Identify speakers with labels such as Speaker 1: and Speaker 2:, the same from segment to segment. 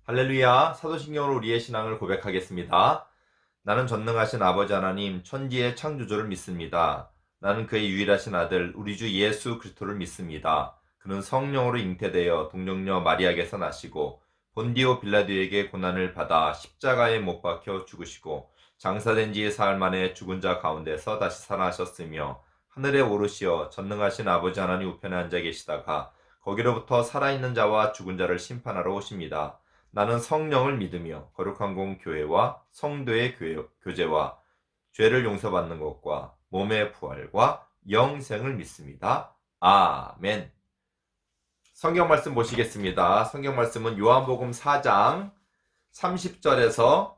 Speaker 1: 할렐루야, 사도신경으로 우리의 신앙을 고백하겠습니다. 나는 전능하신 아버지 하나님, 천지의 창조주를 믿습니다. 나는 그의 유일하신 아들, 우리 주 예수 그리스도를 믿습니다. 그는 성령으로 잉태되어 동정녀 마리아에게서 나시고 본디오 빌라도에게 고난을 받아 십자가에 못 박혀 죽으시고 장사된 지 사흘 만에 죽은 자 가운데서 다시 살아나셨으며 하늘에 오르시어 전능하신 아버지 하나님 우편에 앉아 계시다가 거기로부터 살아있는 자와 죽은 자를 심판하러 오십니다. 나는 성령을 믿으며 거룩한 공 교회와 성도의 교제와 죄를 용서받는 것과 몸의 부활과 영생을 믿습니다. 아멘. 성경 말씀 보시겠습니다. 성경 말씀은 요한복음 4장 30절에서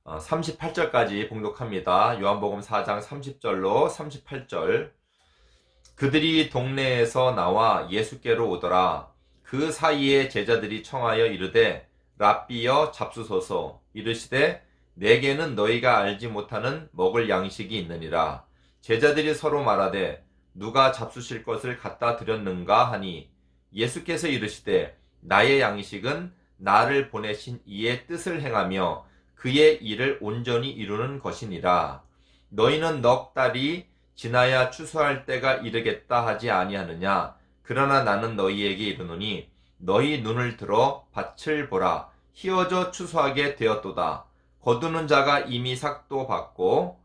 Speaker 1: 38절까지 봉독합니다. 요한복음 4장 30절로 38절. 그들이 동네에서 나와 예수께로 오더라. 그 사이에 제자들이 청하여 이르되 랍비여 잡수소서. 이르시되 내게는 너희가 알지 못하는 먹을 양식이 있느니라. 제자들이 서로 말하되 누가 잡수실 것을 갖다 드렸는가 하니 예수께서 이르시되 나의 양식은 나를 보내신 이의 뜻을 행하며 그의 일을 온전히 이루는 것이니라. 너희는 넉 달이 지나야 추수할 때가 이르겠다 하지 아니하느냐. 그러나 나는 너희에게 이르노니 너희 눈을 들어 밭을 보라. 희어져 추수하게 되었도다. 거두는 자가 이미 삭도 받고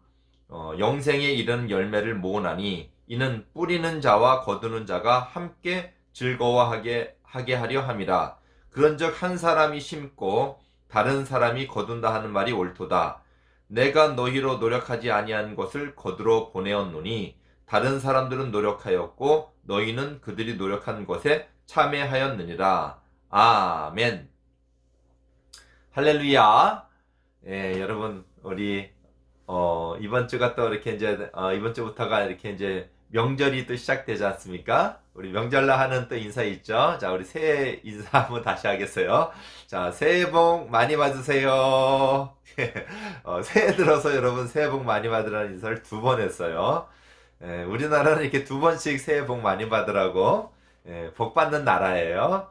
Speaker 1: 영생에 이르는 열매를 모으나니 이는 뿌리는 자와 거두는 자가 함께 즐거워하게 하려 함이라. 그런즉 한 사람이 심고 다른 사람이 거둔다 하는 말이 옳도다. 내가 너희로 노력하지 아니한 것을 거두러 보내었노니 다른 사람들은 노력하였고 너희는 그들이 노력한 것에 참여하였느니라. 아멘. 할렐루야. 예, 여러분 우리 이번 주가 또 이렇게 이제 이번 주부터가 이렇게 이제 명절이 또 시작되지 않습니까? 우리 명절날 하는 또 인사 있죠? 자, 우리 새해 인사 한번 다시 하겠어요. 자, 새해 복 많이 받으세요. 새해 들어서 여러분 새해 복 많이 받으라는 인사를 2번 했어요. 예, 우리나라는 이렇게 2번씩 새해 복 많이 받으라고 복 받는 나라예요.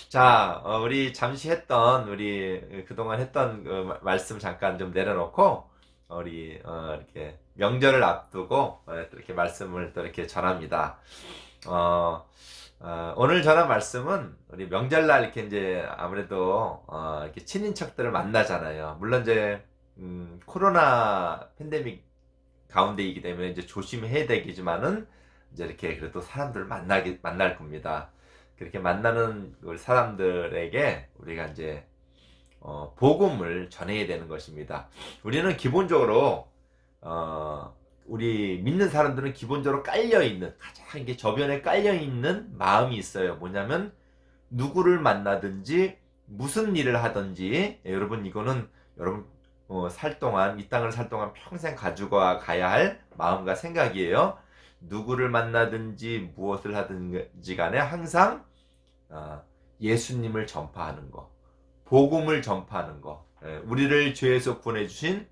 Speaker 1: 자, 우리 잠시 했던 우리 그동안 했던 그 말씀 잠깐 좀 내려놓고 우리 이렇게 명절을 앞두고 또 이렇게 말씀을 또 이렇게 전합니다. 오늘 전한 말씀은 우리 명절날 이렇게 이제 아무래도 이렇게 친인척들을 만나잖아요. 물론 이제 코로나 팬데믹 가운데이기 때문에 이제 조심해야 되겠지만은 이제 이렇게 그래도 사람들을 만날 겁니다. 그렇게 만나는 사람들에게 우리가 이제 복음을 전해야 되는 것입니다. 우리는 기본적으로 우리 믿는 사람들은 기본적으로 깔려있는 가장 이게 저변에 깔려있는 마음이 있어요. 뭐냐면 누구를 만나든지 무슨 일을 하든지 여러분 이거는 여러분 살 동안 이 땅을 살 동안 평생 가지고 가야 할 마음과 생각이에요. 누구를 만나든지 무엇을 하든지 간에 항상 예수님을 전파하는 거, 복음을 전파하는 거, 우리를 죄에서 구원해 주신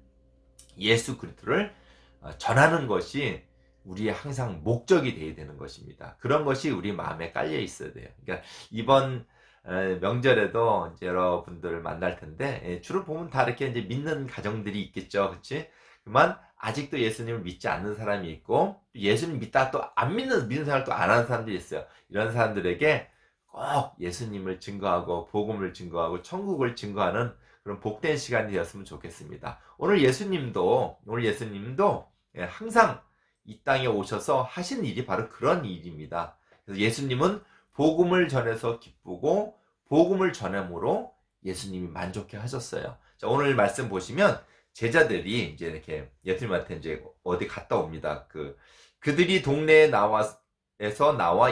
Speaker 1: 예수 그리스도를 전하는 것이 우리의 항상 목적이 되어야 되는 것입니다. 그런 것이 우리 마음에 깔려 있어야 돼요. 그러니까 이번 명절에도 이제 여러분들을 만날 텐데 주로 보면 다 이렇게 이제 믿는 가정들이 있겠죠, 그렇지? 그만 아직도 예수님을 믿지 않는 사람이 있고 예수님 믿다 또 안 믿는 사람 또 안 하는 사람들이 있어요. 이런 사람들에게 꼭 예수님을 증거하고 복음을 증거하고 천국을 증거하는 그런 복된 시간이 되었으면 좋겠습니다. 오늘 예수님도 항상 이 땅에 오셔서 하신 일이 바로 그런 일입니다. 그래서 예수님은 복음을 전해서 기쁘고 복음을 전함으로 예수님이 만족해 하셨어요. 자, 오늘 말씀 보시면 제자들이 이제 이렇게 예수님한테 이제 어디 갔다 옵니다. 그들이 동네에 나와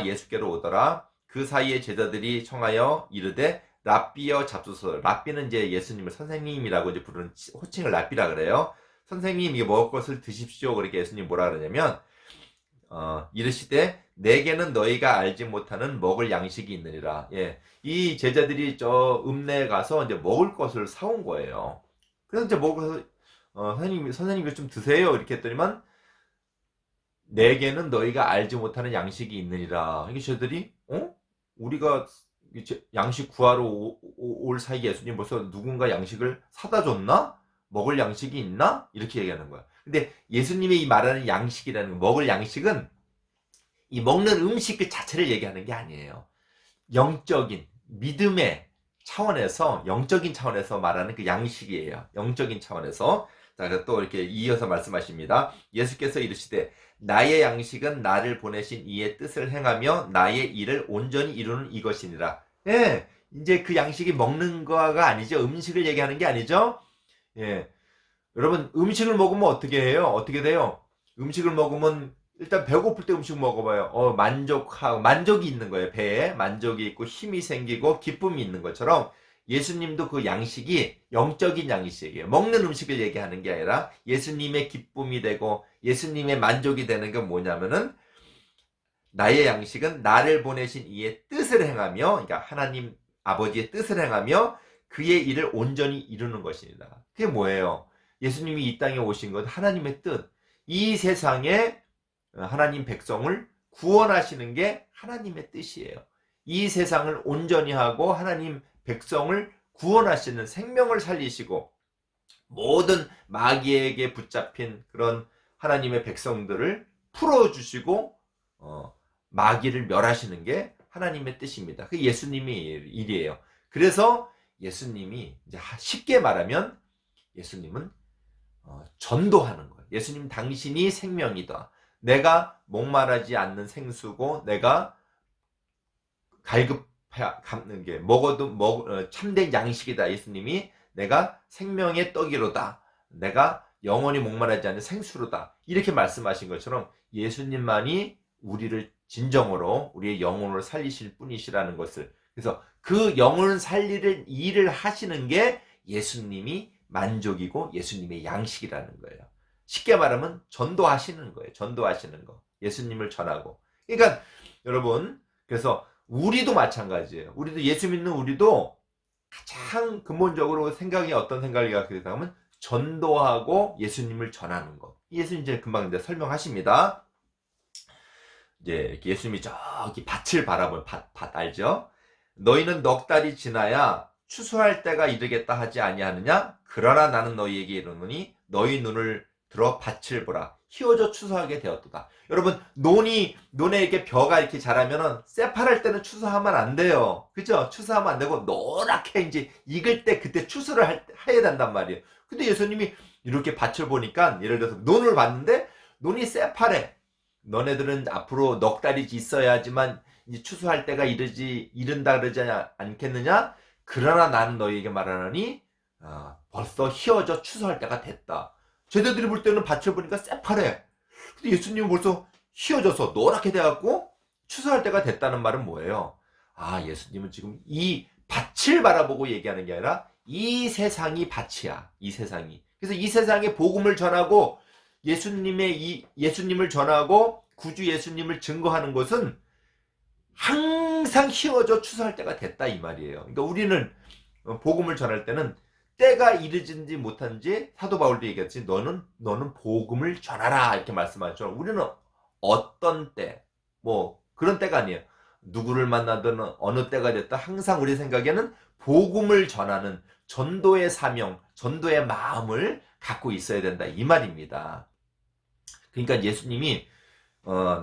Speaker 1: 예수께로 오더라. 그 사이에 제자들이 청하여 이르되 랍비여 잡수소. 랍비는 이제 예수님을 선생님이라고 이제 부르는 호칭을 랍비라 그래요. 선생님 이거 먹을 것을 드십시오. 그렇게 예수님 뭐라 그러냐면 이르시되 내게는 너희가 알지 못하는 먹을 양식이 있느니라. 예. 이 제자들이 저 읍내에 가서 이제 먹을 것을 사온 거예요. 그래서 이제 먹어서 선생님이 좀 드세요. 이렇게 했더니만 내게는 너희가 알지 못하는 양식이 있느니라. 이게 제자들이 우리가 양식 구하러 올 사이 예수님 벌써 누군가 양식을 사다 줬나? 먹을 양식이 있나? 이렇게 얘기하는 거야. 근데 예수님이 이 말하는 양식이라는 거, 먹을 양식은 이 먹는 음식 그 자체를 얘기하는 게 아니에요. 영적인 믿음의 차원에서, 영적인 차원에서 말하는 그 양식이에요. 영적인 차원에서. 자, 그래서 또 이렇게 이어서 말씀하십니다. 예수께서 이르시되 나의 양식은 나를 보내신 이의 뜻을 행하며 나의 일을 온전히 이루는 이것이니라. 예, 이제 그 양식이 먹는 거가 아니죠. 음식을 얘기하는 게 아니죠. 예, 여러분 음식을 먹으면 어떻게 해요? 어떻게 돼요? 음식을 먹으면 일단 배고플 때 음식 먹어봐요. 만족이 있는 거예요. 배에 만족이 있고 힘이 생기고 기쁨이 있는 것처럼 예수님도 그 양식이 영적인 양식이에요. 먹는 음식을 얘기하는 게 아니라 예수님의 기쁨이 되고 예수님의 만족이 되는 게 뭐냐면은 나의 양식은 나를 보내신 이의 뜻을 행하며, 그러니까 하나님 아버지의 뜻을 행하며 그의 일을 온전히 이루는 것입니다. 그게 뭐예요? 예수님이 이 땅에 오신 건 하나님의 뜻, 이 세상에 하나님 백성을 구원하시는 게 하나님의 뜻이에요. 이 세상을 온전히 하고 하나님 백성을 구원하시는, 생명을 살리시고 모든 마귀에게 붙잡힌 그런 하나님의 백성들을 풀어주시고 마귀를 멸하시는 게 하나님의 뜻입니다. 그 예수님의 일이에요. 그래서 예수님이 이제 쉽게 말하면 예수님은 전도하는 거예요. 예수님 당신이 생명이다. 내가 목마르지 않는 생수고 내가 갈급하는 게 먹어도 참된 양식이다. 예수님이 내가 생명의 떡이로다. 내가 영원히 목마르지 않는 생수로다. 이렇게 말씀하신 것처럼 예수님만이 우리를 진정으로 우리의 영혼을 살리실 분이시라는 것을, 그래서 그 영혼을 살리는 일을 하시는 게 예수님이 만족이고 예수님의 양식이라는 거예요. 쉽게 말하면 전도하시는 거예요. 전도하시는 거. 예수님을 전하고. 그러니까 여러분, 그래서 우리도 마찬가지예요. 우리도 예수 믿는 우리도 가장 근본적으로 어떤 생각이 갖게 되냐면 전도하고 예수님을 전하는 거. 예수님 이제 금방 이제 설명하십니다. 이제 예수님이 저기 밭을 바라볼 밭 알죠? 너희는 넉 달이 지나야 추수할 때가 이르겠다 하지 아니하느냐? 그러나 나는 너희에게 이르노니 너희 눈을 들어 밭을 보라. 희어져 추수하게 되었도다. 여러분, 논에 이렇게 벼가 이렇게 자라면은 새파랄 때는 추수하면 안 돼요. 그죠? 추수하면 안 되고 노랗게 이제 익을 때 그때 추수를 해야 된단 말이에요. 근데 예수님이 이렇게 밭을 보니까, 예를 들어서 논을 봤는데 논이 새파래. 너네들은 앞으로 넉 달이 있어야지만 이제 추수할 때가 이른다 그러지 않겠느냐? 그러나 나는 너희에게 말하노니 벌써 희어져 추수할 때가 됐다. 쟤네들이 볼 때는 밭을 보니까 새파래. 근데 예수님은 벌써 희어져서 노랗게 돼갖고 추수할 때가 됐다는 말은 뭐예요? 예수님은 지금 이 밭을 바라보고 얘기하는 게 아니라 이 세상이 밭이야. 이 세상이. 그래서 이 세상에 복음을 전하고 예수님을 전하고 구주 예수님을 증거하는 것은 항상 희어져 추수할 때가 됐다 이 말이에요. 그러니까 우리는 복음을 전할 때는 때가 이르지 못한지 사도 바울도 얘기했지, 너는 복음을 전하라 이렇게 말씀하죠. 우리는 어떤 때, 그런 때가 아니에요. 누구를 만나든 어느 때가 됐다 항상 우리 생각에는 복음을 전하는 전도의 사명, 전도의 마음을 갖고 있어야 된다 이 말입니다. 그러니까 예수님이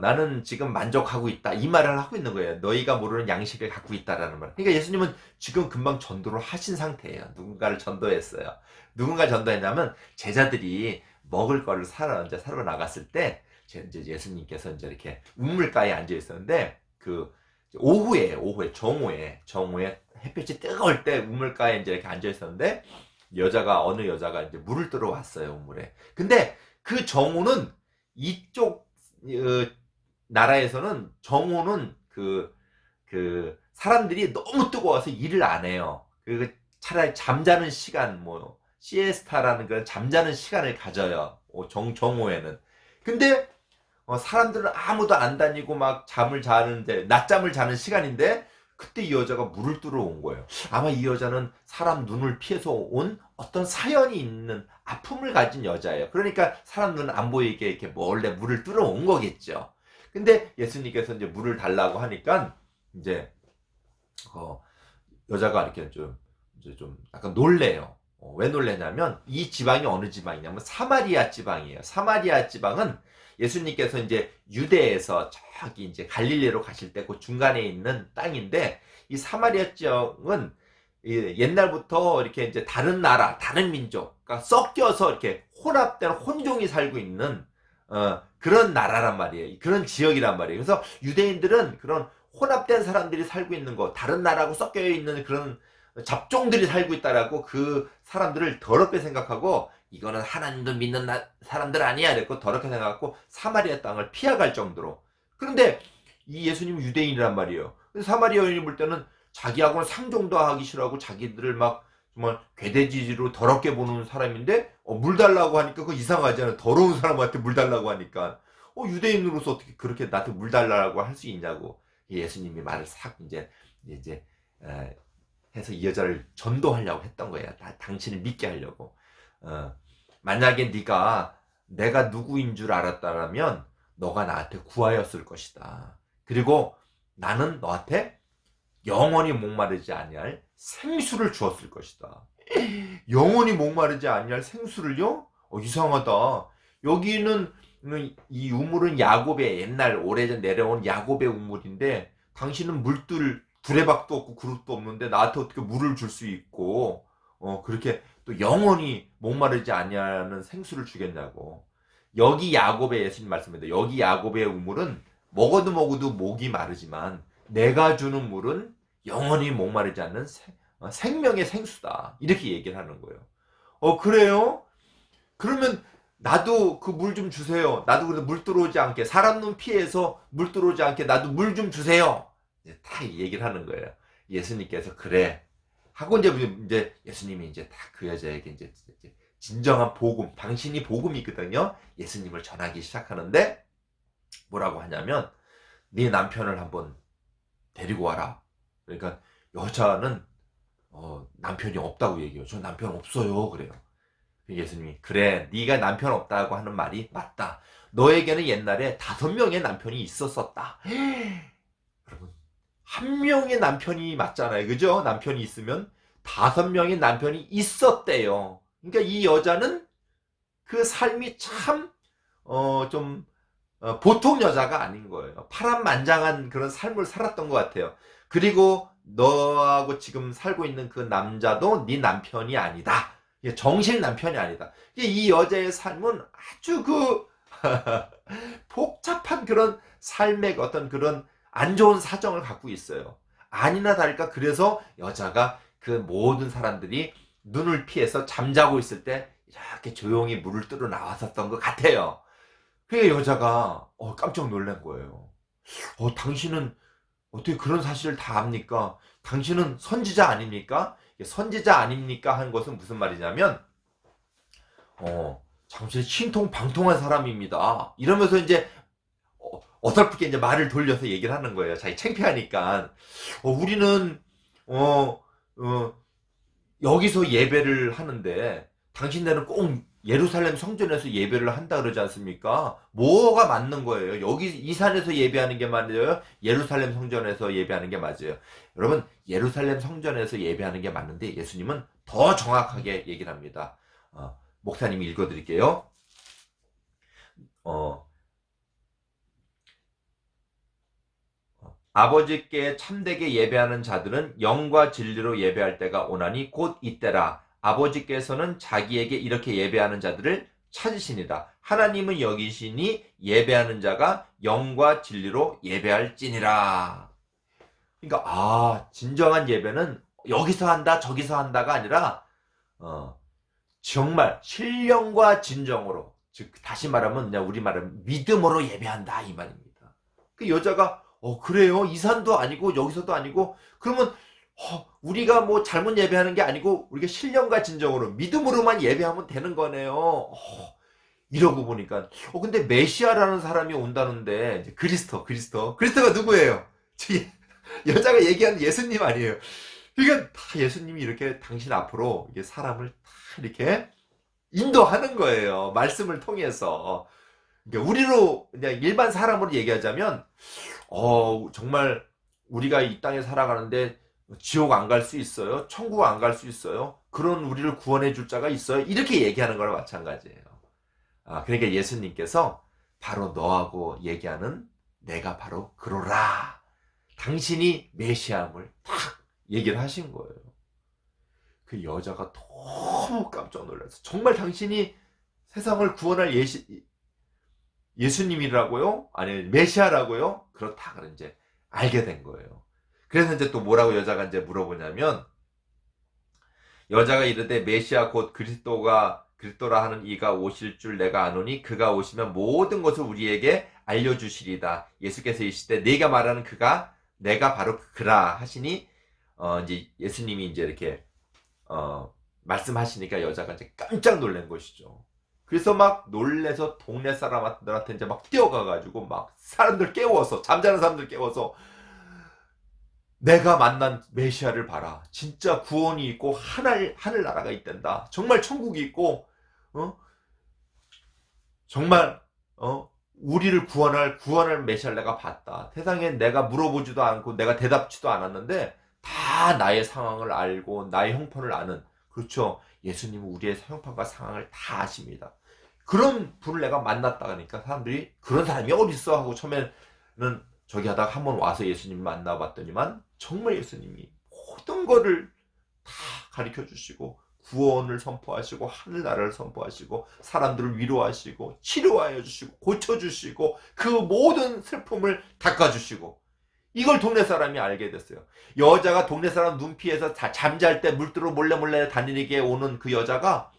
Speaker 1: 나는 지금 만족하고 있다 이 말을 하고 있는 거예요. 너희가 모르는 양식을 갖고 있다라는 말. 그러니까 예수님은 지금 금방 전도를 하신 상태예요. 누군가를 전도했어요. 누군가 전도했냐면 제자들이 먹을 거를 사러 나갔을 때 이제 예수님께서 이제 이렇게 우물가에 앉아 있었는데 그 오후에 정오에 햇빛이 뜨거울 때 우물가에 이제 이렇게 앉아 있었는데 어느 여자가 이제 물을 뜨러 왔어요, 우물에. 근데 그 정오는 이쪽 나라에서는 정오는 그 사람들이 너무 뜨거워서 일을 안 해요. 차라리 잠자는 시간, 시에스타라는 그런 잠자는 시간을 가져요. 정오에는. 근데 사람들은 아무도 안 다니고 막 낮잠을 자는 시간인데 그때 이 여자가 물을 뜨러 온 거예요. 아마 이 여자는 사람 눈을 피해서 온 어떤 사연이 있는 아픔을 가진 여자예요. 그러니까 사람 눈 안 보이게 이렇게 몰래 물을 뜨러 온 거겠죠. 근데 예수님께서 이제 물을 달라고 하니까 이제 어, 여자가 이렇게 이제 좀 약간 놀래요. 왜 놀래냐면 이 지방이 어느 지방이냐면 사마리아 지방이에요. 사마리아 지방은 예수님께서 이제 유대에서 저기 이제 갈릴리로 가실 때 그 중간에 있는 땅인데, 이 사마리아 지역은 옛날부터 이렇게 이제 다른 나라, 다른 민족, 그러니까 섞여서 이렇게 혼합된 혼종이 살고 있는 그런 나라란 말이에요. 그런 지역이란 말이에요. 그래서 유대인들은 그런 혼합된 사람들이 살고 있는 거, 다른 나라하고 섞여 있는 그런 잡종들이 살고 있다라고 그 사람들을 더럽게 생각하고, 이거는 하나님도 믿는 사람들 아니야 이랬고 더럽게 생각하고 사마리아 땅을 피해갈 정도로. 그런데 이 예수님은 유대인이란 말이에요. 사마리아인이 볼 때는 자기하고는 상종도 하기 싫어하고 자기들을 막 정말 괴대지지로 더럽게 보는 사람인데, 물 달라고 하니까 그거 이상하잖아요. 더러운 사람한테 물 달라고 하니까 유대인으로서 어떻게 그렇게 나한테 물 달라고 할 수 있냐고 예수님이 말을 싹 이제 해서 이 여자를 전도하려고 했던 거예요. 당신을 믿게 하려고. 만약에 내가 누구인 줄 알았다면 너가 나한테 구하였을 것이다. 그리고 나는 너한테 영원히 목마르지 아니할 생수를 주었을 것이다. 영원히 목마르지 아니할 생수를요? 이상하다. 여기는 이 우물은 야곱의 옛날 오래전 내려온 야곱의 우물인데, 당신은 두레박도 없고 그릇도 없는데 나한테 어떻게 물을 줄 수 있고 그렇게 또 영원히 목마르지 아니하는 생수를 주겠냐고. 여기 야곱의 예수님 말씀입니다. 여기 야곱의 우물은 먹어도 목이 마르지만 내가 주는 물은 영원히 목마르지 않는 생명의 생수다. 이렇게 얘기를 하는 거예요. 그래요? 그러면 나도 그 물 좀 주세요. 나도 그래도 물 들어오지 않게, 사람 눈 피해서 물 들어오지 않게 나도 물 좀 주세요. 다 얘기를 하는 거예요. 예수님께서 그래 하고 이제 예수님이 이제 다 그 여자에게 이제 진정한 복음, 당신이 복음이거든요. 예수님을 전하기 시작하는데 뭐라고 하냐면 네 남편을 한번 데리고 와라. 그러니까 여자는 남편이 없다고 얘기해요. 저 남편 없어요. 그래요. 예수님이 그래 네가 남편 없다고 하는 말이 맞다. 너에게는 옛날에 5명의 남편이 있었었다. 여러분, 1명의 남편이 맞잖아요. 그죠? 남편이 있으면 5명의 남편이 있었대요. 그러니까 이 여자는 그 삶이 참 보통 여자가 아닌 거예요. 파란만장한 그런 삶을 살았던 것 같아요. 그리고 너하고 지금 살고 있는 그 남자도 네 남편이 아니다. 정식 남편이 아니다. 이 여자의 삶은 아주 복잡한 그런 삶의 어떤 그런 안 좋은 사정을 갖고 있어요. 아니나 다를까 그래서 여자가 그 모든 사람들이 눈을 피해서 잠자고 있을 때 이렇게 조용히 물을 뜨러 나왔었던 것 같아요. 그게 여자가 깜짝 놀란 거예요. 당신은 어떻게 그런 사실을 다 압니까? 당신은 선지자 아닙니까? 선지자 아닙니까? 한 것은 무슨 말이냐면 당신 신통방통한 사람입니다. 이러면서 이제 어설프게 이제 말을 돌려서 얘기를 하는 거예요. 자기 창피하니까. 우리는 여기서 예배를 하는데 당신네는 꼭 예루살렘 성전에서 예배를 한다 그러지 않습니까? 뭐가 맞는 거예요? 여기 이 산에서 예배하는 게 맞아요? 예루살렘 성전에서 예배하는 게 맞아요? 여러분, 예루살렘 성전에서 예배하는 게 맞는데 예수님은 더 정확하게 얘기를 합니다. 목사님이 읽어드릴게요. 아버지께 참되게 예배하는 자들은 영과 진리로 예배할 때가 오나니 곧 이때라. 아버지께서는 자기에게 이렇게 예배하는 자들을 찾으시니라. 하나님은 여기시니 예배하는 자가 영과 진리로 예배할지니라. 그러니까 진정한 예배는 여기서 한다 저기서 한다가 아니라 정말 신령과 진정으로, 즉 다시 말하면 그냥 우리 말은 믿음으로 예배한다 이 말입니다. 그 여자가 그래요? 이 산도 아니고 여기서도 아니고 그러면 우리가 뭐 잘못 예배하는 게 아니고 우리가 신령과 진정으로 믿음으로만 예배하면 되는 거네요. 이러고 보니까 근데 메시아라는 사람이 온다는데 이제 그리스도가 누구예요? 여자가 얘기하는 예수님 아니에요. 그러니까 다 예수님이 이렇게 당신 앞으로 이게 사람을 다 이렇게 인도하는 거예요. 말씀을 통해서. 그러니까 우리로 그냥 일반 사람으로 얘기하자면 정말 우리가 이 땅에 살아가는데 지옥 안 갈 수 있어요? 천국 안 갈 수 있어요? 그런 우리를 구원해 줄 자가 있어요? 이렇게 얘기하는 거랑 마찬가지예요. 그러니까 예수님께서 바로 너하고 얘기하는 내가 바로 그로라. 당신이 메시아임을 딱 얘기를 하신 거예요. 그 여자가 너무 깜짝 놀라서 정말 당신이 세상을 구원할 예수님이라고요? 아니 메시아라고요? 그렇다 그런 이제 알게 된 거예요. 그래서 이제 또 뭐라고 여자가 이제 물어보냐면 여자가 이르되 메시아 곧 그리스도라 하는 이가 오실 줄 내가 아노니 그가 오시면 모든 것을 우리에게 알려주시리다. 예수께서 이시되 네가 말하는 그가 내가 바로 그라 하시니 이제 예수님이 이제 이렇게 말씀하시니까 여자가 이제 깜짝 놀란 것이죠. 그래서 막 놀래서 동네 사람들한테 이제 막 뛰어가가지고 막 사람들 깨워서 잠자는 사람들 깨워서 내가 만난 메시아를 봐라. 진짜 구원이 있고 하늘나라가 있단다. 정말 천국이 있고 정말 우리를 구원할 메시아를 내가 봤다. 세상에 내가 물어보지도 않고 내가 대답지도 않았는데 다 나의 상황을 알고 나의 형편을 아는 그렇죠. 예수님은 우리의 형편과 상황을 다 아십니다. 그런 분을 내가 만났다 하니까 사람들이 그런 사람이 어딨어 하고 처음에는 저기 하다가 한번 와서 예수님 만나봤더니만 정말 예수님이 모든 거를 다 가르쳐 주시고 구원을 선포하시고 하늘나라를 선포하시고 사람들을 위로하시고 치료하여 주시고 고쳐주시고 그 모든 슬픔을 닦아주시고 이걸 동네 사람이 알게 됐어요. 여자가 동네 사람 눈 피해서 잠잘 때 물들어 몰래 다니게 오는 그 여자가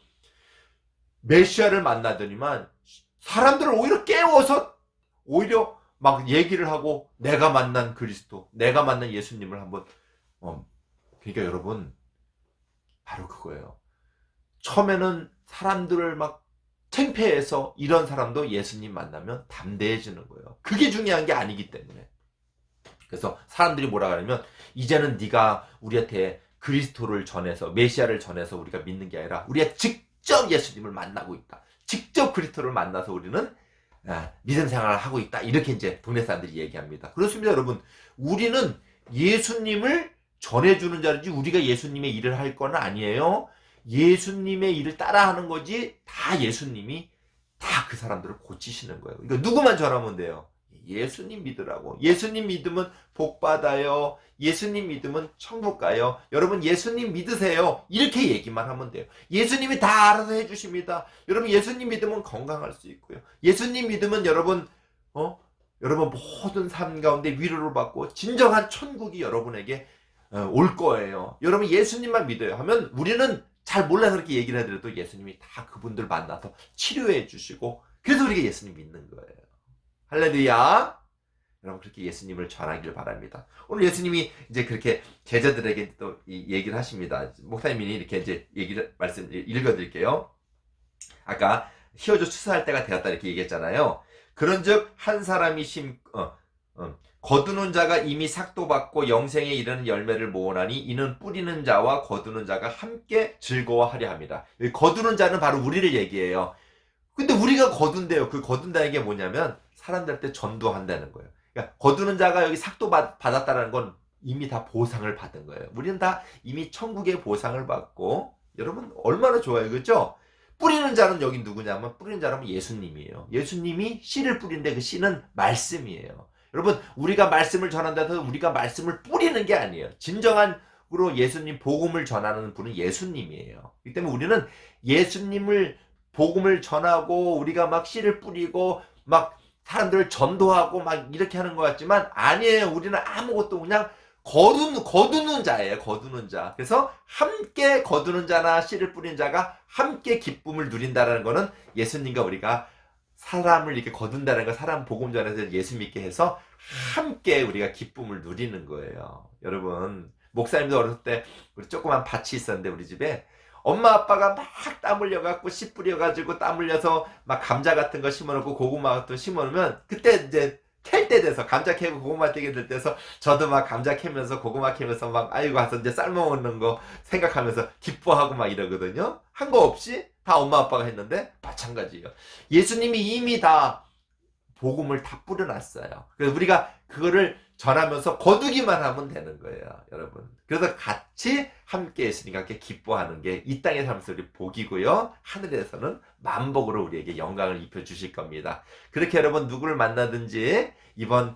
Speaker 1: 메시아를 만나더니만 사람들을 오히려 깨워서 오히려 막 얘기를 하고 내가 만난 그리스도, 내가 만난 예수님을 한번 그러니까 여러분 바로 그거예요. 처음에는 사람들을 막 창피해서 이런 사람도 예수님 만나면 담대해지는 거예요. 그게 중요한 게 아니기 때문에. 그래서 사람들이 뭐라 그러냐면 이제는 네가 우리한테 그리스도를 전해서 메시아를 전해서 우리가 믿는 게 아니라 우리가 직접 예수님을 만나고 있다. 직접 그리스도를 만나서 우리는 믿음 생활을 하고 있다. 이렇게 이제 동네 사람들이 얘기합니다. 그렇습니다, 여러분. 우리는 예수님을 전해주는 자리지 우리가 예수님의 일을 할 건 아니에요. 예수님의 일을 따라하는 거지 다 예수님이 다 그 사람들을 고치시는 거예요. 그러니까 누구만 전하면 돼요. 예수님 믿으라고. 예수님 믿으면 복 받아요. 예수님 믿으면 천국 가요. 여러분 예수님 믿으세요. 이렇게 얘기만 하면 돼요. 예수님이 다 알아서 해주십니다. 여러분 예수님 믿으면 건강할 수 있고요. 예수님 믿으면 여러분 모든 삶 가운데 위로를 받고 진정한 천국이 여러분에게 올 거예요. 여러분 예수님만 믿어요 하면 우리는 잘 몰라서 그렇게 얘기를 해드려도 예수님이 다 그분들 만나서 치료해 주시고 그래서 우리가 예수님 믿는 거예요. 할렐루야. 여러분 그렇게 예수님을 전하기를 바랍니다. 오늘 예수님이 이제 그렇게 제자들에게 또 얘기를 하십니다. 목사님이 이렇게 이제 말씀 읽어드릴게요. 아까 히어조 추수할 때가 되었다 이렇게 얘기했잖아요. 그런즉 한 사람이 거두는 자가 이미 삭도 받고 영생에 이르는 열매를 모으나니 이는 뿌리는 자와 거두는 자가 함께 즐거워하려 합니다. 거두는 자는 바로 우리를 얘기해요. 근데 우리가 거둔대요. 그 거둔다는 게 뭐냐면 사람들한테 전도한다는 거예요. 그러니까 거두는 자가 여기 삭도 받았다는 건 이미 다 보상을 받은 거예요. 우리는 다 이미 천국의 보상을 받고 여러분 얼마나 좋아요. 그렇죠? 뿌리는 자는 여기 누구냐면 뿌리는 자는 예수님이에요. 예수님이 씨를 뿌린데 그 씨는 말씀이에요. 여러분 우리가 말씀을 전한다 해서 우리가 말씀을 뿌리는 게 아니에요. 진정한으로 예수님 복음을 전하는 분은 예수님이에요. 그렇기 때문에 우리는 예수님을 복음을 전하고 우리가 막 씨를 뿌리고 막 사람들을 전도하고 막 이렇게 하는 것 같지만 아니에요. 우리는 아무것도 그냥 거두는 자예요. 거두는 자. 그래서 함께 거두는 자나 씨를 뿌리는 자가 함께 기쁨을 누린다는 거는 예수님과 우리가 사람을 이렇게 거둔다는 거, 사람 복음 전해서 예수 믿게 해서 함께 우리가 기쁨을 누리는 거예요. 여러분 목사님도 어렸을 때 우리 조그만 밭이 있었는데 우리 집에 엄마 아빠가 막 땀 흘려갖고 씨 뿌려가지고 땀 흘려서 막 감자 같은 거 심어놓고 고구마 같은 거 심어놓으면 그때 이제 캘 때 돼서 감자 캐고 고구마 떼게 될 때서 저도 막 감자 캐면서 고구마 캐면서 막 아이고 가서 이제 삶아먹는 거 생각하면서 기뻐하고 막 이러거든요. 한 거 없이 다 엄마 아빠가 했는데 마찬가지예요. 예수님이 이미 다 복음을 다 뿌려놨어요. 그래서 우리가 그거를 전하면서 거두기만 하면 되는 거예요, 여러분. 그래서 같이 함께 예수님과 함께 기뻐하는 게 이 땅의 삶에서 우리 복이고요. 하늘에서는 만복으로 우리에게 영광을 입혀 주실 겁니다. 그렇게 여러분 누구를 만나든지 이번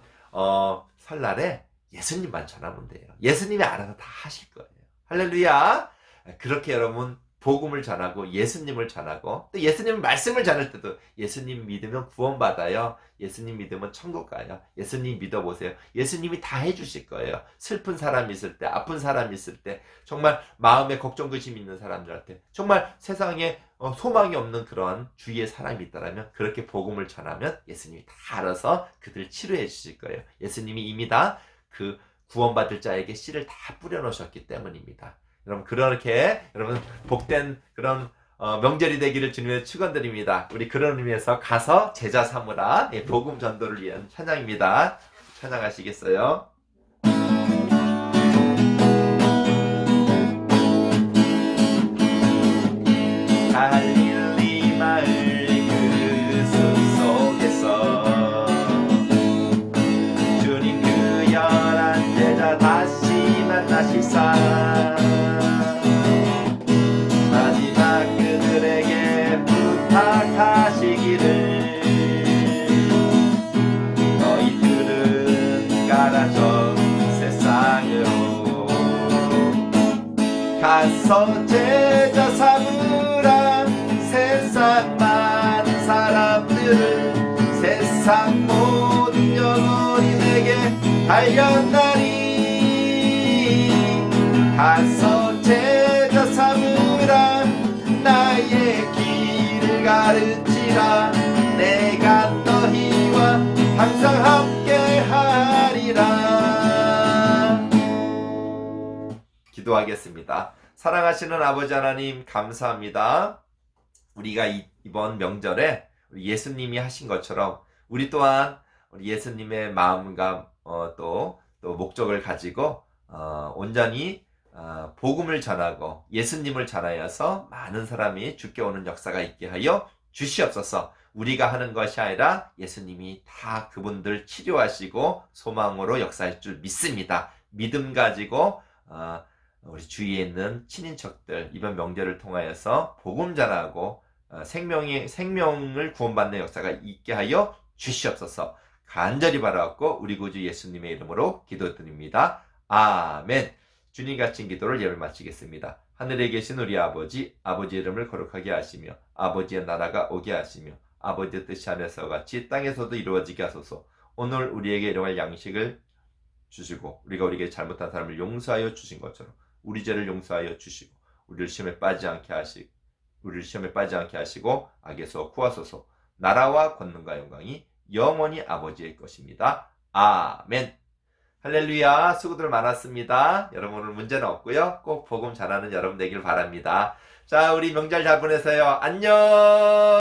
Speaker 1: 설날에 예수님만 전하면 돼요. 예수님이 알아서 다 하실 거예요. 할렐루야. 그렇게 여러분 복음을 전하고 예수님을 전하고 또 예수님 말씀을 전할 때도 예수님 믿으면 구원받아요. 예수님 믿으면 천국 가요. 예수님 믿어보세요. 예수님이 다 해주실 거예요. 슬픈 사람 있을 때, 아픈 사람 있을 때, 정말 마음에 걱정 근심 있는 사람들한테, 정말 세상에 소망이 없는 그런 주위에 사람이 있다면 그렇게 복음을 전하면 예수님이 다 알아서 그들을 치료해 주실 거예요. 예수님이 이미 다 그 구원받을 자에게 씨를 다 뿌려놓으셨기 때문입니다. 여러분 그렇게 여러분 복된 그런 명절이 되기를 주님의 축원드립니다. 우리 그런 의미에서 가서 제자 삼으라 복음 전도를 위한 찬양입니다. 찬양하시겠어요? 갈릴리 마을 그 숲속에서 주님 그 열한 제자 다시 만나시사 마지막 그들에게 부탁하시기를 너희들은 가라져 세상으로 가서 제자 삼으라 세상 많은 사람들을 세상 모든 영혼이 내게 달려나리 가서 제자 삼으라 나의 길을 가르치라 내가 너희와 항상 함께 하리라. 기도하겠습니다. 사랑하시는 아버지 하나님 감사합니다. 우리가 이번 명절에 예수님이 하신 것처럼 우리 또한 예수님의 마음과 또 목적을 가지고 온전히 복음을 전하고 예수님을 전하여서 많은 사람이 주께 오는 역사가 있게 하여 주시옵소서. 우리가 하는 것이 아니라 예수님이 다 그분들 치료하시고 소망으로 역사할 줄 믿습니다. 믿음 가지고 우리 주위에 있는 친인척들 이번 명절을 통하여서 복음 전하고 생명을 구원받는 역사가 있게 하여 주시옵소서. 간절히 바라옵고 우리 구주 예수님의 이름으로 기도드립니다. 아멘. 주님 갇힌 기도를 예를 마치겠습니다. 하늘에 계신 우리 아버지, 아버지의 이름을 거룩하게 하시며 아버지의 나라가 오게 하시며 아버지의 뜻이 하늘에서 같이 땅에서도 이루어지게 하소서. 오늘 우리에게 일용할 양식을 주시고 우리가 우리에게 잘못한 사람을 용서하여 주신 것처럼 우리 죄를 용서하여 주시고 우리를 시험에 빠지지 않게 하시고 악에서 구하소서. 나라와 권능과 영광이 영원히 아버지의 것입니다. 아멘. 할렐루야. 수고들 많았습니다. 여러분 오늘 문제는 없고요. 꼭 복음 잘하는 여러분 되길 바랍니다. 자, 우리 명절 잘 보내세요. 안녕.